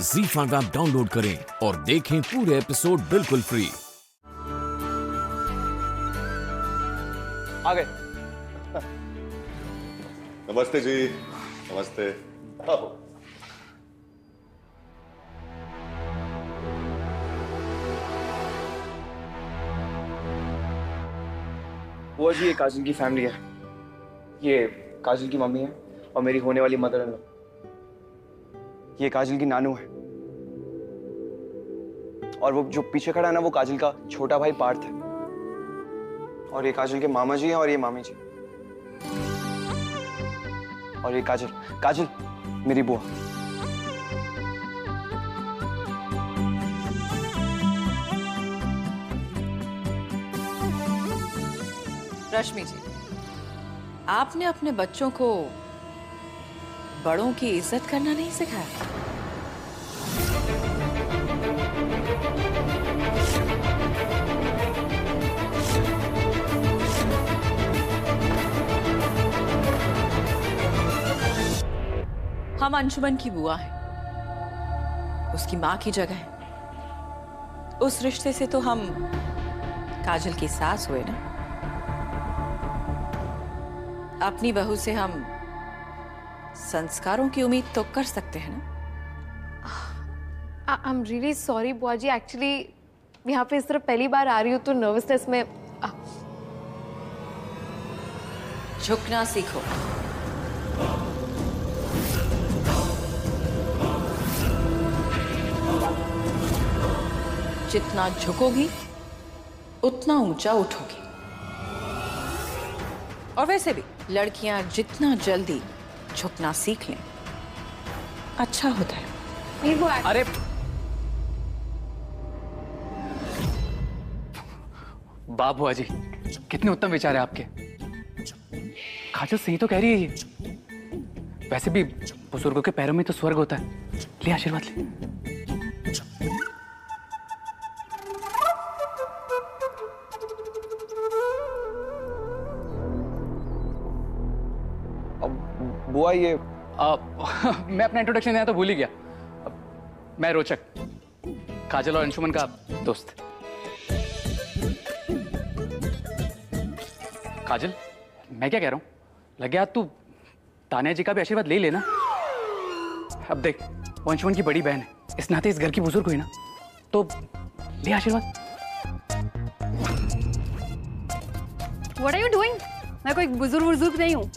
ZEE5 app download करें और देखें पूरे एपिसोड बिल्कुल फ्री। आ गए। नमस्ते जी। नमस्ते। आओ। बुआ जी, ये काजल की फैमिली है। ये काजल की मम्मी है और मेरी होने वाली मदर इन लॉ। ये काजल की नानू है और वो जो पीछे खड़ा है ना, वो काजल का छोटा भाई पार्थ है। और ये काजल के मामा जी हैं और ये मामी जी। और ये काजल काजल मेरी बुआ। रश्मि जी, आपने अपने बच्चों को बड़ों की इज्जत करना नहीं सिखाया। हम अंशुमन की बुआ हैं, उसकी माँ की जगह है। उस रिश्ते से तो हम काजल की सास हुए ना। अपनी बहू से हम संस्कारों की उम्मीद तो कर सकते हैं ना। आई एम रियली सॉरी बुआ जी, एक्चुअली यहाँ पे इस तरह पहली बार आ रही हूँ तो नर्वसनेस में। झुकना सीखो। जितना झुकोगी उतना ऊंचा उठोगी। और वैसे भी लड़कियां जितना जल्दी झुकना सीख लें अच्छा होता है। नहीं वो अरे वाह बुआ जी, कितने उत्तम विचार है आपके। काजल सही तो कह रही है ये। वैसे भी बुजुर्गों के पैरों में तो स्वर्ग होता है। ले आशीर्वाद ले। बुआ ये मैं अपना इंट्रोडक्शन देना तो भूल ही गया। मैं रोचक, काजल और अंशुमन का दोस्त। काजल, मैं क्या कह रहा हूँ, लग गया तू तानिया जी का भी आशीर्वाद ले लेना। अब देख, वो अंशुमन की बड़ी बहन है, इस नाते इस घर की बुजुर्ग हुई ना, तो ले आशीर्वाद। What are you doing? मैं कोई बुजुर्ग नहीं हूँ।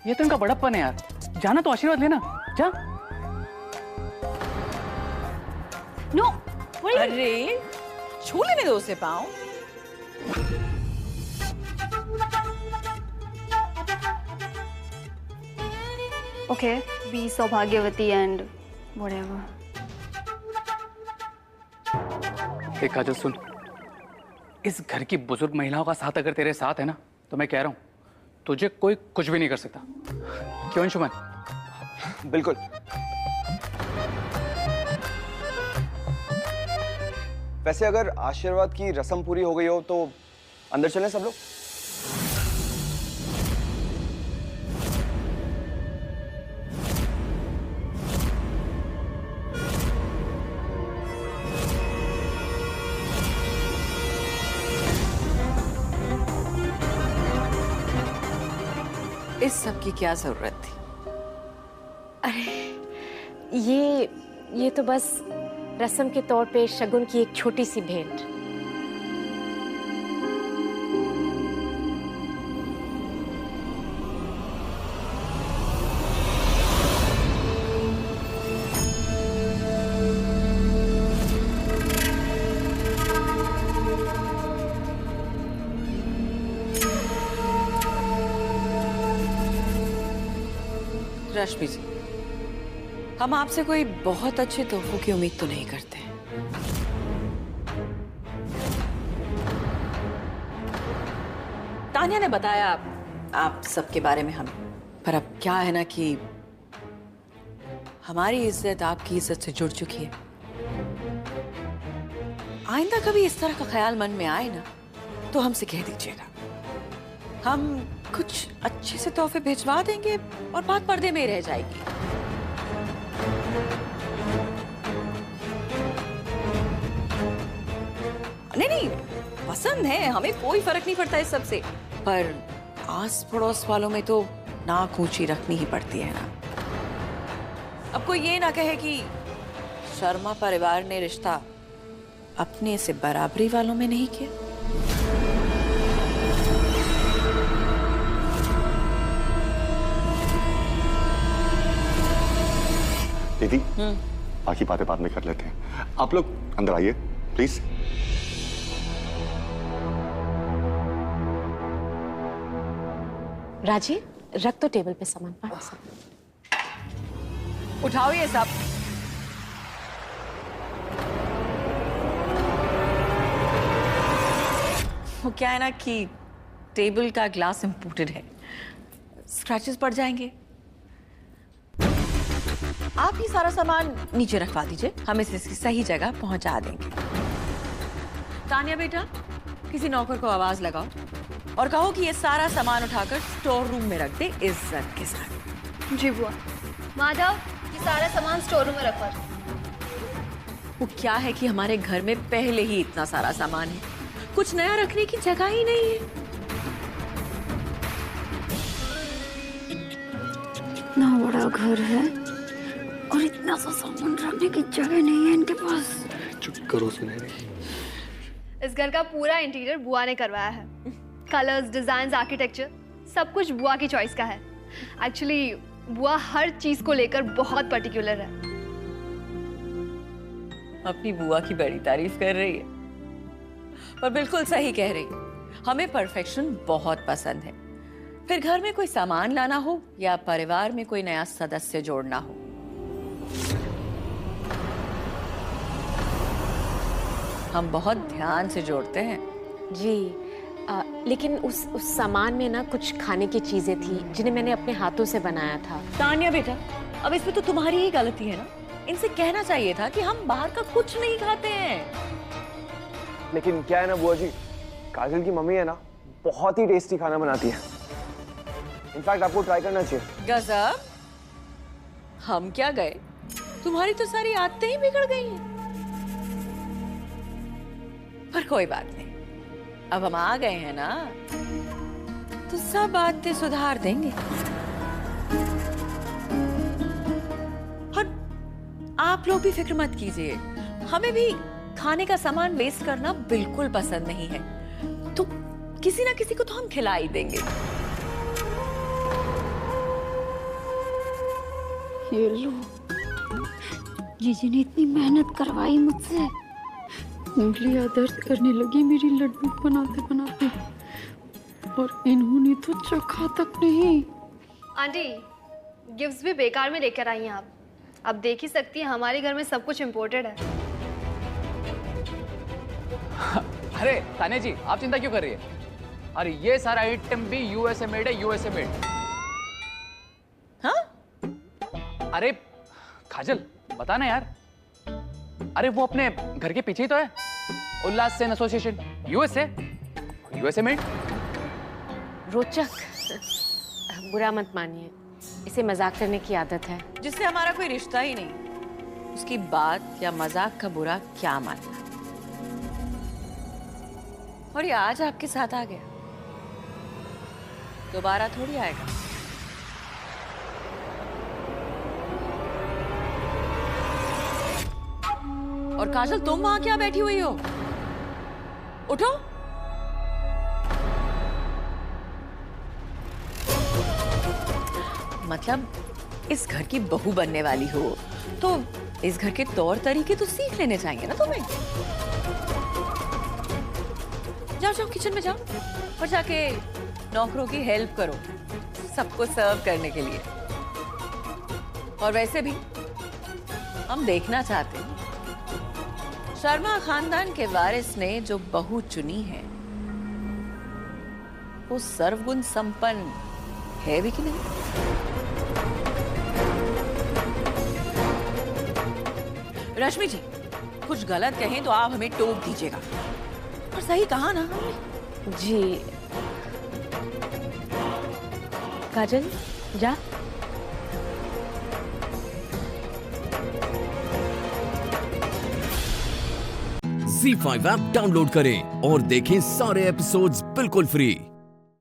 ये तो इनका बड़प्पन है यार। जाना तो आशीर्वाद लेना, जा। नो अरे छू लेने दो उसे पाँव। ओके, बी सौभाग्यवती एंड व्हाटएवर। देख काजल, सुन, इस घर की बुजुर्ग महिलाओं का साथ अगर तेरे साथ है ना, तो मैं कह रहा हूं तुझे कोई कुछ भी नहीं कर सकता। क्यों अंशुमन? बिल्कुल। वैसे अगर आशीर्वाद की रस्म पूरी हो गई हो तो अंदर चलें सब लोग। इस सब की क्या जरूरत थी? अरे ये तो बस रस्म के तौर पे शगुन की एक छोटी सी भेंट। रश्मि जी, हम आपसे कोई बहुत अच्छे तोहफों की उम्मीद तो नहीं करते हैं। तानिया ने बताया आप सबके बारे में हमें, पर अब क्या है ना कि हमारी इज्जत आपकी इज्जत से जुड़ चुकी है। आइंदा कभी इस तरह का ख्याल मन में आए ना तो हमसे कह दीजिएगा, हम कुछ अच्छे से तोहफे भिजवा देंगे और बात पर्दे में ही रह जाएगी। नहीं नहीं, पसंद है, हमें कोई फर्क नहीं पड़ता इस सब से, पर आस पड़ोस वालों में तो नाक ऊंची रखनी ही पड़ती है ना। अब कोई ये ना कहे कि शर्मा परिवार ने रिश्ता अपने से बराबरी वालों में नहीं किया। दीदी, बाकी बातें बाद में कर लेते हैं। आप लोग अंदर आइए प्लीज। राजी, रख तो टेबल पे सामान। उठाओ ये सब। वो क्या है ना कि टेबल का ग्लास इंपोर्टेड है, स्क्रैचेस पड़ जाएंगे। आप ये सारा सामान नीचे रखवा दीजिए, हम इसे इसकी सही जगह पहुंचा देंगे। तानिया बेटा, किसी नौकर को आवाज लगाओ और कहो कि ये सारा सामान उठाकर स्टोर रूम में रख दे इज्जत के साथ। जी बुआ। माधव, ये सारा सामान स्टोर रूम में रखवा। वो क्या है कि हमारे घर में पहले ही इतना सारा सामान है, कुछ नया रखने की जगह ही नहीं है। इतना बड़ा घर है और इतना सा सामान रखने की जगह नहीं है इनके पास। चुप करो सुनहरी। इस घर का पूरा इंटीरियर बुआ ने करवाया है। कलर्स, डिजाइन, आर्किटेक्चर सब कुछ बुआ की चॉइस का है। एक्चुअली बुआ हर चीज को लेकर बहुत पर्टिकुलर है। अपनी बुआ की बड़ी तारीफ कर रही है, पर बिल्कुल सही कह रही है। हमें परफेक्शन बहुत पसंद है, फिर घर में कोई सामान लाना हो या परिवार में कोई नया सदस्य जोड़ना हो। हम बहुत ध्यान से जोड़ते हैं। जी, लेकिन उस सामान में ना कुछ खाने की चीजें थी जिन्हें मैंने अपने हाथों से बनाया था। तानिया बेटा, अब इसमें तो तुम्हारी ही गलती है ना। इनसे कहना चाहिए था कि हम बाहर का कुछ नहीं खाते हैं। लेकिन क्या है ना बुआ जी, काजल की मम्मी है ना, बहुत ही टेस्टी खाना बनाती है। इनफैक्ट आपको ट्राई करना चाहिए। गजब, हम क्या गए, तुम्हारी तो सारी आदतें ही बिगड़ गई हैं। पर कोई बात नहीं, अब हम आ गए हैं ना, तो सब बातें सुधार देंगे। और आप लोग भी फिक्र मत कीजिए, हमें भी खाने का सामान वेस्ट करना बिल्कुल पसंद नहीं है, तो किसी ना किसी को तो हम खिला ही देंगे। ये लो, जीजी ने इतनी मेहनत करवाई मुझसे, उंगलियां दर्द करने लगी मेरी लड्डू बनाते बनाते, और इन्होंने तो चखा तक नहीं। आंटी, गिफ्ट्स भी बेकार में लेकर आई हैं आप। अब देख ही सकती हैं हमारे घर में सब कुछ इम्पोर्टेड है। अरे तानिया जी, आप चिंता क्यों कर रही है? अरे ये सारा आइटम भी यूएसए मेड है, यूएसए मेड। हाँ? अरे काजल, बता ना यार। अरे वो अपने घर के पीछे ही तो है, उल्लास सेन एसोसिएशन, यूएसए मेड। रोचक। बुरा मत मानिए, इसे मजाक करने की आदत है। जिससे हमारा कोई रिश्ता ही नहीं, उसकी बात या मजाक का बुरा क्या मानना। और ये आज आपके साथ आ गया, दोबारा थोड़ी आएगा। और काजल, तुम वहां क्या बैठी हुई हो? उठो। मतलब इस घर की बहू बनने वाली हो तो इस घर के तौर तरीके तो सीख लेने चाहिए ना तुम्हें। जाओ जाओ किचन में जाओ और जाके नौकरों की हेल्प करो, सबको सर्व करने के लिए। और वैसे भी हम देखना चाहते हैं शर्मा खानदान के वारिस ने जो बहू चुनी है वो सर्वगुण संपन्न है भी कि नहीं। रश्मि जी, कुछ गलत कहें तो आप हमें टोक दीजिएगा, और सही कहा ना हमने। जी काजल, जा। Z5 ऐप डाउनलोड करें और देखें सारे एपिसोड्स बिल्कुल फ्री।